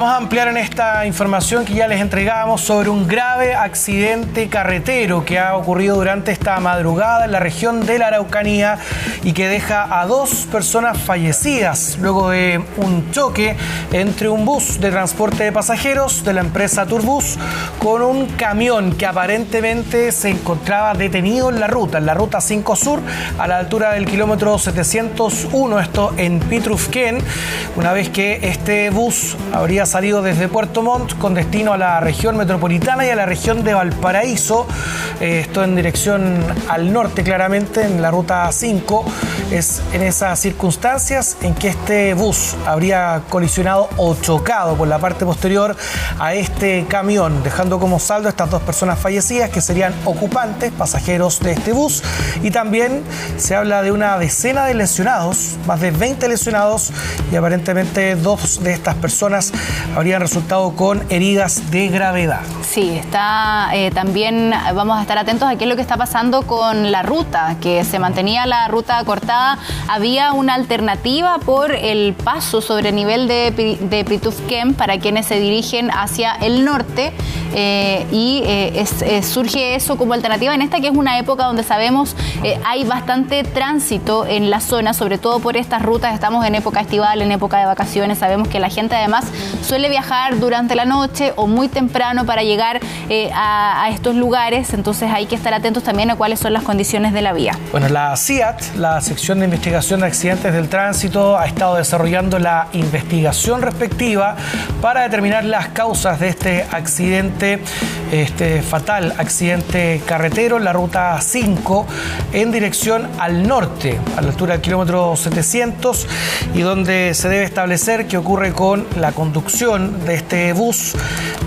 Vamos a ampliar en esta información que ya les entregábamos sobre un grave accidente carretero que ha ocurrido durante esta madrugada en la región de la Araucanía y que deja a 2 personas fallecidas luego de un choque entre un bus de transporte de pasajeros de la empresa Turbus con un camión que aparentemente se encontraba detenido en la ruta 5 Sur, a la altura del kilómetro 701, esto en Pitrufquén, una vez que este bus habría salido desde Puerto Montt con destino a la región metropolitana y a la región de Valparaíso, esto en dirección al norte claramente, en la ruta 5. Es en esas circunstancias en que este bus habría colisionado o chocado por la parte posterior a este camión, dejando como saldo a estas 2 personas fallecidas que serían ocupantes, pasajeros de este bus, y también se habla de una decena de lesionados, más de 20 lesionados, y aparentemente 2 de estas personas habrían resultado con heridas de gravedad. Sí, está también vamos a estar atentos a qué es lo que está pasando con la ruta, que se mantenía la ruta cortada. Había una alternativa por el paso sobre nivel de Pitrufquén para quienes se dirigen hacia el norte surge eso como alternativa en esta que es una época donde sabemos hay bastante tránsito en la zona, sobre todo por estas rutas. Estamos en época estival, en época de vacaciones. Sabemos que la gente además suele viajar durante la noche o muy temprano para llegar a estos lugares, entonces hay que estar atentos también a cuáles son las condiciones de la vía. Bueno, la CIAT, la Sección de Investigación de Accidentes del Tránsito, ha estado desarrollando la investigación respectiva para determinar las causas de este accidente, este fatal accidente carretero en la ruta 5 en dirección al norte, a la altura del kilómetro 700, y donde se debe establecer qué ocurre con la conducción de este bus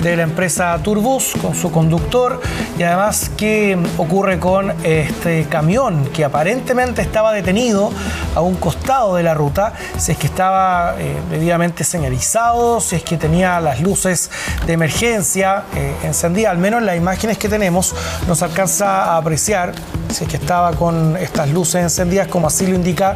de la empresa Turbus con su conductor, y además qué ocurre con este camión que aparentemente estaba detenido a un costado de la ruta, si es que estaba debidamente señalizado, si es que tenía las luces de emergencia encendidas. Al menos en las imágenes que tenemos nos alcanza a apreciar si es que estaba con estas luces encendidas, como así lo indica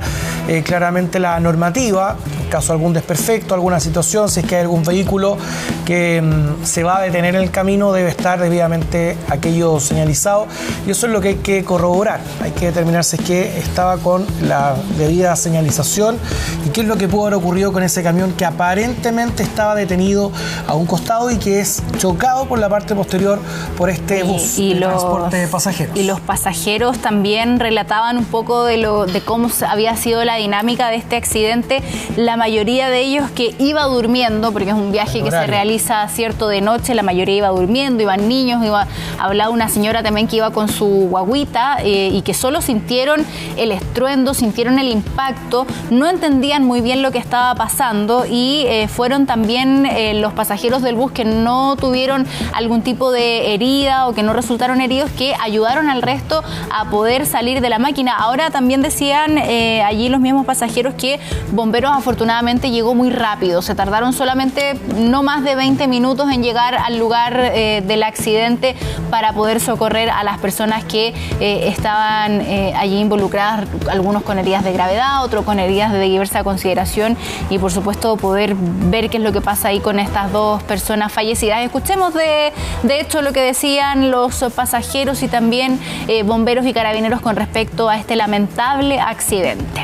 claramente la normativa. En caso de algún desperfecto, alguna situación, si es que hay algún vehículo que se va a detener en el camino, debe estar debidamente aquello señalizado, y eso es lo que hay que corroborar. Hay que determinar si es que estaba con la debida señalización y qué es lo que pudo haber ocurrido con ese camión que aparentemente estaba detenido a un costado y que es chocado por la parte posterior por este bus de transporte de pasajeros. Y los pasajeros también relataban un poco de cómo había sido la dinámica de este accidente. La mayoría de ellos que iba durmiendo, porque es un viaje que se realiza cierto de noche, la mayoría iba durmiendo, iban niños, hablaba una señora también que iba con su guaguita y que solo sintieron el estruendo, sintieron el impacto, no entendían muy bien lo que estaba pasando, y fueron también los pasajeros del bus que no tuvieron algún tipo de herida o que no resultaron heridos, que ayudaron al resto a poder salir de la máquina. Ahora también decían allí los mismos pasajeros que bomberos afortunadamente llegó muy rápido, se tardaron solamente no más de 20 minutos en llegar al lugar del accidente para poder socorrer a las personas que estaban allí involucradas, algunos con heridas de gravedad, otros con heridas de diversa consideración, y por supuesto poder ver qué es lo que pasa ahí con estas 2 personas fallecidas. Escuchemos de hecho lo que decían los pasajeros y también bomberos y carabineros con respecto a este lamentable accidente.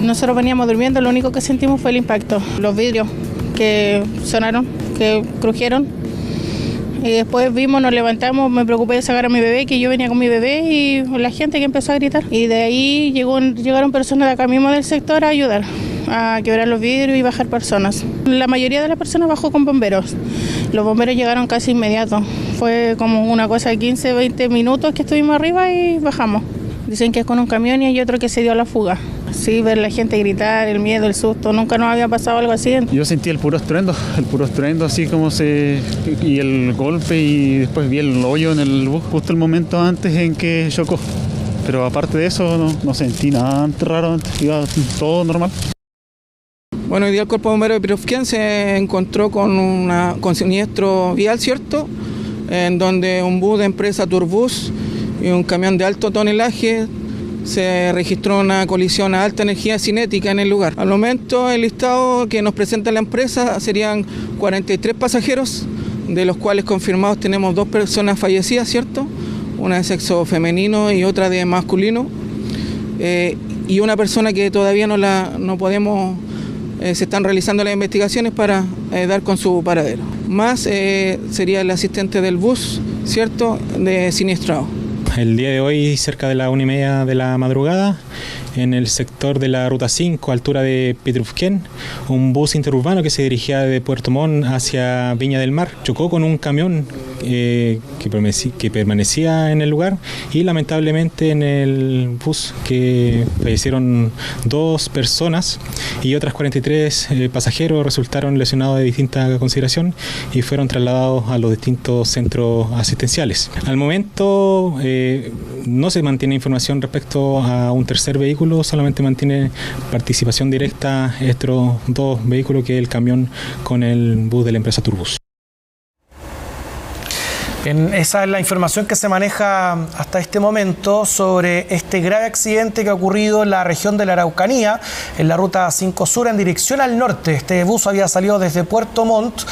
Nosotros veníamos durmiendo, lo único que sentimos fue el impacto, los vidrios que sonaron, que crujieron, y después vimos, nos levantamos, me preocupé de sacar a mi bebé, que yo venía con mi bebé, y la gente que empezó a gritar, y de ahí llegaron personas de acá mismo del sector a ayudar a quebrar los vidrios y bajar personas. La mayoría de las personas bajó con bomberos. Los bomberos llegaron casi inmediato. Fue como una cosa de 15, 20 minutos que estuvimos arriba y bajamos. Dicen que es con un camión y hay otro que se dio a la fuga. Sí, ver la gente gritar, el miedo, el susto, nunca nos había pasado algo así. Yo sentí el puro estruendo así como y el golpe, y después vi el hoyo en el bus justo el momento antes en que chocó. Pero aparte de eso no sentí nada raro, iba todo normal. Bueno, hoy día el Cuerpo de Bomberos de Pitrufquén se encontró con siniestro vial, ¿cierto? En donde un bus de empresa Turbus y un camión de alto tonelaje se registró una colisión a alta energía cinética en el lugar. Al momento, el listado que nos presenta la empresa serían 43 pasajeros, de los cuales confirmados tenemos 2 personas fallecidas, ¿cierto? Una de sexo femenino y otra de masculino. Y una persona que todavía no podemos, se están realizando las investigaciones para dar con su paradero. Más sería el asistente del bus, ¿cierto?, de siniestrado. El día de hoy, cerca de la 1:30 de la madrugada, en el sector de la Ruta 5, altura de Pitrufquén, un bus interurbano que se dirigía de Puerto Montt hacia Viña del Mar chocó con un camión que permanecía en el lugar, y lamentablemente en el bus que fallecieron 2 personas y otras 43 pasajeros resultaron lesionados de distinta consideración y fueron trasladados a los distintos centros asistenciales. Al momento no se mantiene información respecto a un tercer vehículo, solamente mantiene participación directa estos 2 vehículos, que es el camión con el bus de la empresa Turbus. Bien, esa es la información que se maneja hasta este momento sobre este grave accidente que ha ocurrido en la región de la Araucanía, en la Ruta 5 Sur, en dirección al norte. Este bus había salido desde Puerto Montt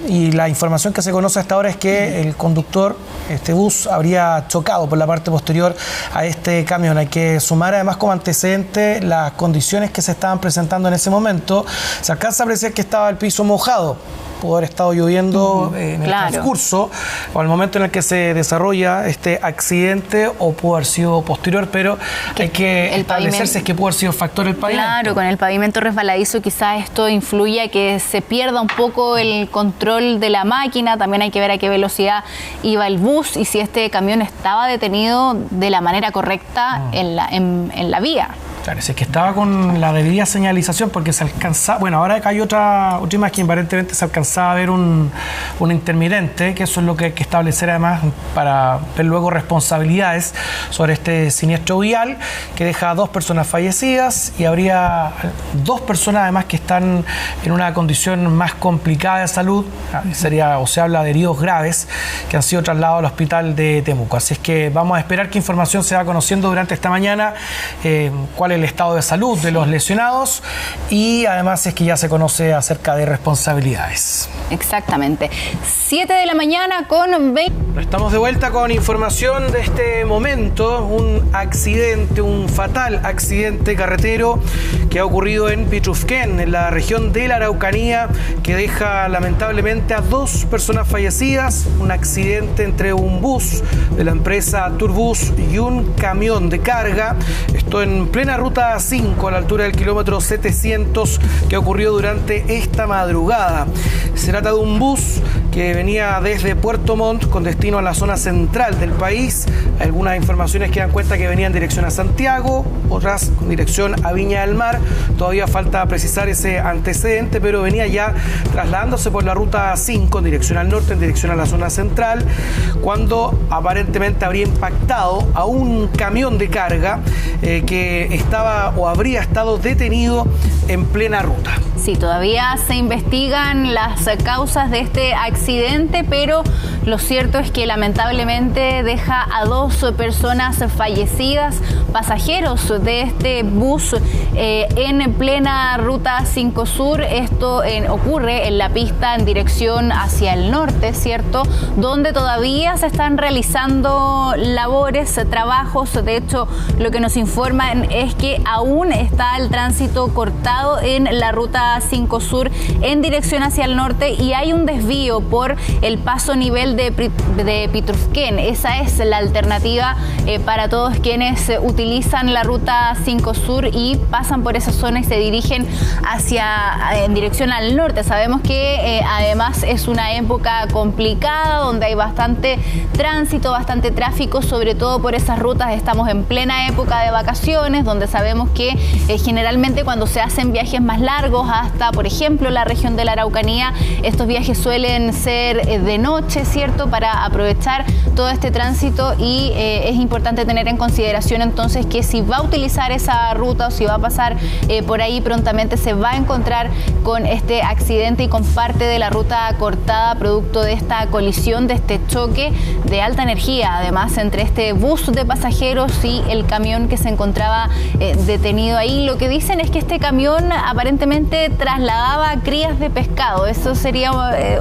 y la información que se conoce hasta ahora es que el conductor, este bus, habría chocado por la parte posterior a este camión. Hay que sumar además como antecedente las condiciones que se estaban presentando en ese momento. Se alcanza a apreciar que estaba el piso mojado. Pudo haber estado lloviendo en el transcurso o al momento en el que se desarrolla este accidente, o pudo haber sido posterior, pero hay que establecer si es que pudo haber sido factor el pavimento. Claro, con el pavimento resbaladizo quizás esto influye a que se pierda un poco el control de la máquina. También hay que ver a qué velocidad iba el bus y si este camión estaba detenido de la manera correcta en la vía. Claro, si es que estaba con la debida señalización, porque se alcanzaba, bueno, ahora acá hay otra imagen, aparentemente se alcanzaba a ver un intermitente, que eso es lo que hay que establecer además para ver luego responsabilidades sobre este siniestro vial, que deja a 2 personas fallecidas y habría 2 personas además que están en una condición más complicada de salud, se habla de heridos graves, que han sido trasladados al hospital de Temuco. Así es que vamos a esperar qué información se va conociendo durante esta mañana, cuál es el estado de salud de los lesionados, y además es que ya se conoce acerca de responsabilidades. Exactamente. 7 de la mañana con 20. Estamos de vuelta con información de este momento. Un accidente, un fatal accidente carretero que ha ocurrido en Pitrufquén, en la región de la Araucanía, que deja lamentablemente a 2 personas fallecidas. Un accidente entre un bus de la empresa Turbus y un camión de carga. Esto en plena Ruta 5, a la altura del kilómetro 700, que ocurrió durante esta madrugada. Se trata de un bus que venía desde Puerto Montt con destino a la zona central del país. Algunas informaciones que dan cuenta que venía en dirección a Santiago, otras con dirección a Viña del Mar. Todavía falta precisar ese antecedente, pero venía ya trasladándose por la Ruta 5 en dirección al norte, en dirección a la zona central, cuando aparentemente habría impactado a un camión de carga que estaba o habría estado detenido en plena ruta. Sí, todavía se investigan las causas de este accidente, pero lo cierto es que lamentablemente deja a 2 personas fallecidas, pasajeros de este bus en plena Ruta 5 Sur. Esto ocurre en la pista en dirección hacia el norte, ¿cierto?, donde todavía se están realizando labores, trabajos. De hecho, lo que nos informan es que aún está el tránsito cortado en la Ruta 5 Sur en dirección hacia el norte, y hay un desvío por el paso nivel de Pitrufquén. Esa es la alternativa para todos quienes utilizan la Ruta 5 Sur y pasan por esa zona y se dirigen en dirección al norte. Sabemos que además es una época complicada donde hay bastante tránsito, bastante tráfico, sobre todo por esas rutas. Estamos en plena época de vacaciones, donde sabemos que generalmente cuando se hacen viajes más largos hasta, por ejemplo, la región de la Araucanía, estos viajes suelen ser de noche, ¿cierto? ¿cierto?, para aprovechar todo este tránsito y es importante tener en consideración entonces que si va a utilizar esa ruta o si va a pasar por ahí, prontamente se va a encontrar con este accidente y con parte de la ruta cortada producto de esta colisión, de este choque de alta energía, además, entre este bus de pasajeros y el camión que se encontraba detenido ahí. Lo que dicen es que este camión aparentemente trasladaba crías de pescado. Eso sería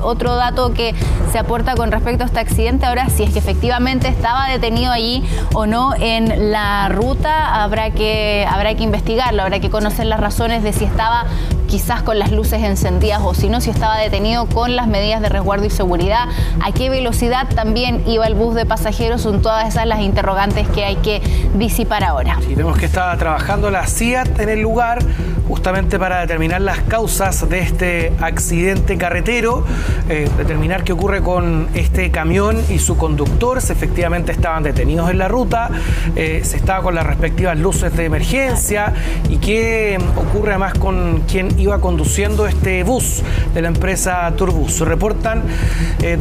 otro dato que se aporta con respecto a este accidente. Ahora, si es que efectivamente estaba detenido allí o no en la ruta, habrá que investigarlo, habrá que conocer las razones de si estaba quizás con las luces encendidas o si no, si estaba detenido con las medidas de resguardo y seguridad, a qué velocidad también iba el bus de pasajeros. Son todas esas las interrogantes que hay que disipar ahora. Sí, vemos que estaba trabajando la CIAT en el lugar justamente para determinar las causas de este accidente carretero, determinar qué ocurre con este camión y su conductor, si efectivamente estaban detenidos en la ruta, si estaba con las respectivas luces de emergencia y qué ocurre además con quien iba conduciendo este bus de la empresa Turbus. Se reportan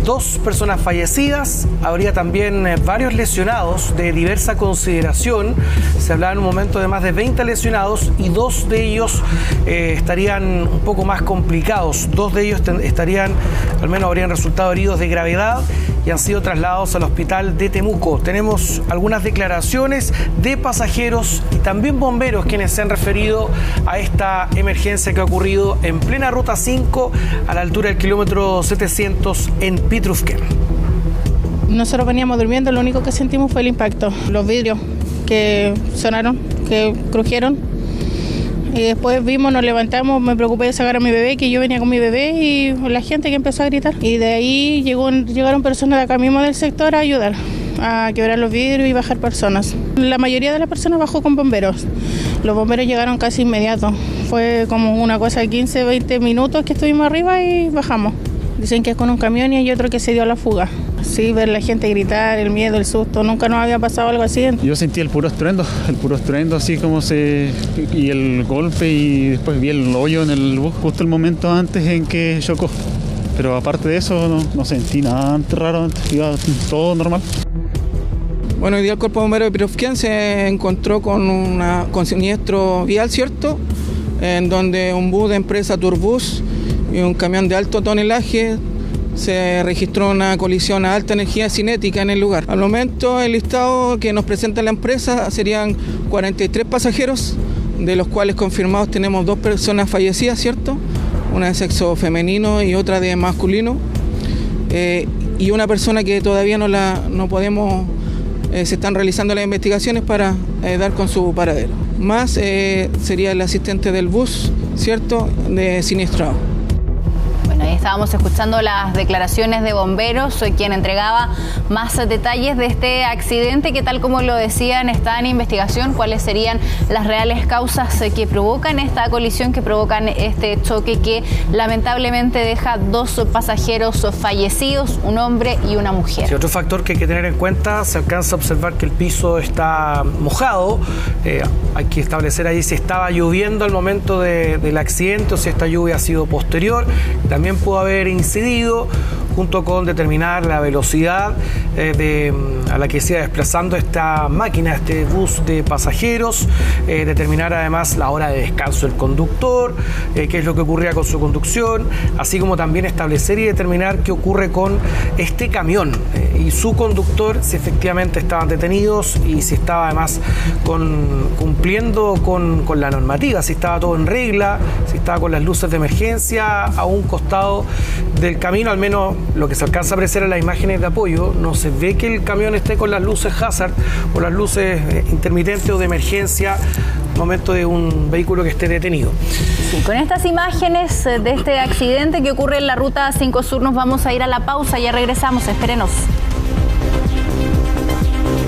2 personas fallecidas, habría también varios lesionados de diversa consideración. Se hablaba en un momento de más de 20 lesionados y 2 de ellos estarían un poco más complicados. 2 de ellos estarían, al menos habrían resultado heridos de gravedad y han sido trasladados al hospital de Temuco. Tenemos algunas declaraciones de pasajeros y también bomberos quienes se han referido a esta emergencia que ha ocurrido en plena Ruta 5 a la altura del kilómetro 700 en Pitrufquén. Nosotros veníamos durmiendo, lo único que sentimos fue el impacto, los vidrios que sonaron, que crujieron. Y después vimos, nos levantamos, me preocupé de sacar a mi bebé, que yo venía con mi bebé, y la gente que empezó a gritar. Y de ahí llegaron personas de acá mismo del sector a ayudar, a quebrar los vidrios y bajar personas. La mayoría de las personas bajó con bomberos. Los bomberos llegaron casi inmediato. Fue como una cosa de 15, 20 minutos que estuvimos arriba y bajamos. Dicen que es con un camión y hay otro que se dio a la fuga. Sí, ver la gente gritar, el miedo, el susto, nunca nos había pasado algo así. Yo sentí el puro estruendo así como y el golpe, y después vi el hoyo en el bus justo el momento antes en que chocó. Pero aparte de eso no sentí nada raro, iba todo normal. Bueno, hoy día el Cuerpo de Bomberos de Pitrufquén se encontró con siniestro vial, ¿cierto? En donde un bus de empresa Turbus y un camión de alto tonelaje se registró una colisión a alta energía cinética en el lugar. Al momento, el listado que nos presenta la empresa serían 43 pasajeros, de los cuales confirmados tenemos 2 personas fallecidas, ¿cierto? Una de sexo femenino y otra de masculino. Y una persona que todavía no podemos, se están realizando las investigaciones para dar con su paradero. Más sería el asistente del bus, ¿cierto?, de siniestrado. Ahí estábamos escuchando las declaraciones de bomberos, quien entregaba más detalles de este accidente que, tal como lo decían, está en investigación. Cuáles serían las reales causas que provocan esta colisión, que provocan este choque que lamentablemente deja 2 pasajeros fallecidos, un hombre y una mujer. Sí, otro factor que hay que tener en cuenta, se alcanza a observar que el piso está mojado. Hay que establecer ahí si estaba lloviendo al momento del accidente o si esta lluvia ha sido posterior. También pudo haber incidido, junto con determinar la velocidad a la que se iba desplazando esta máquina, este bus de pasajeros, determinar además la hora de descanso del conductor, qué es lo que ocurría con su conducción, así como también establecer y determinar qué ocurre con este camión y su conductor, si efectivamente estaban detenidos y si estaba además cumpliendo con la normativa, si estaba todo en regla, si estaba con las luces de emergencia a un costado del camino. Al menos lo que se alcanza a apreciar en las imágenes de apoyo, no se ve que el camión esté con las luces hazard o las luces intermitentes o de emergencia momento de un vehículo que esté detenido. Sí, con estas imágenes de este accidente que ocurre en la Ruta 5 Sur nos vamos a ir a la pausa, ya regresamos, espérenos.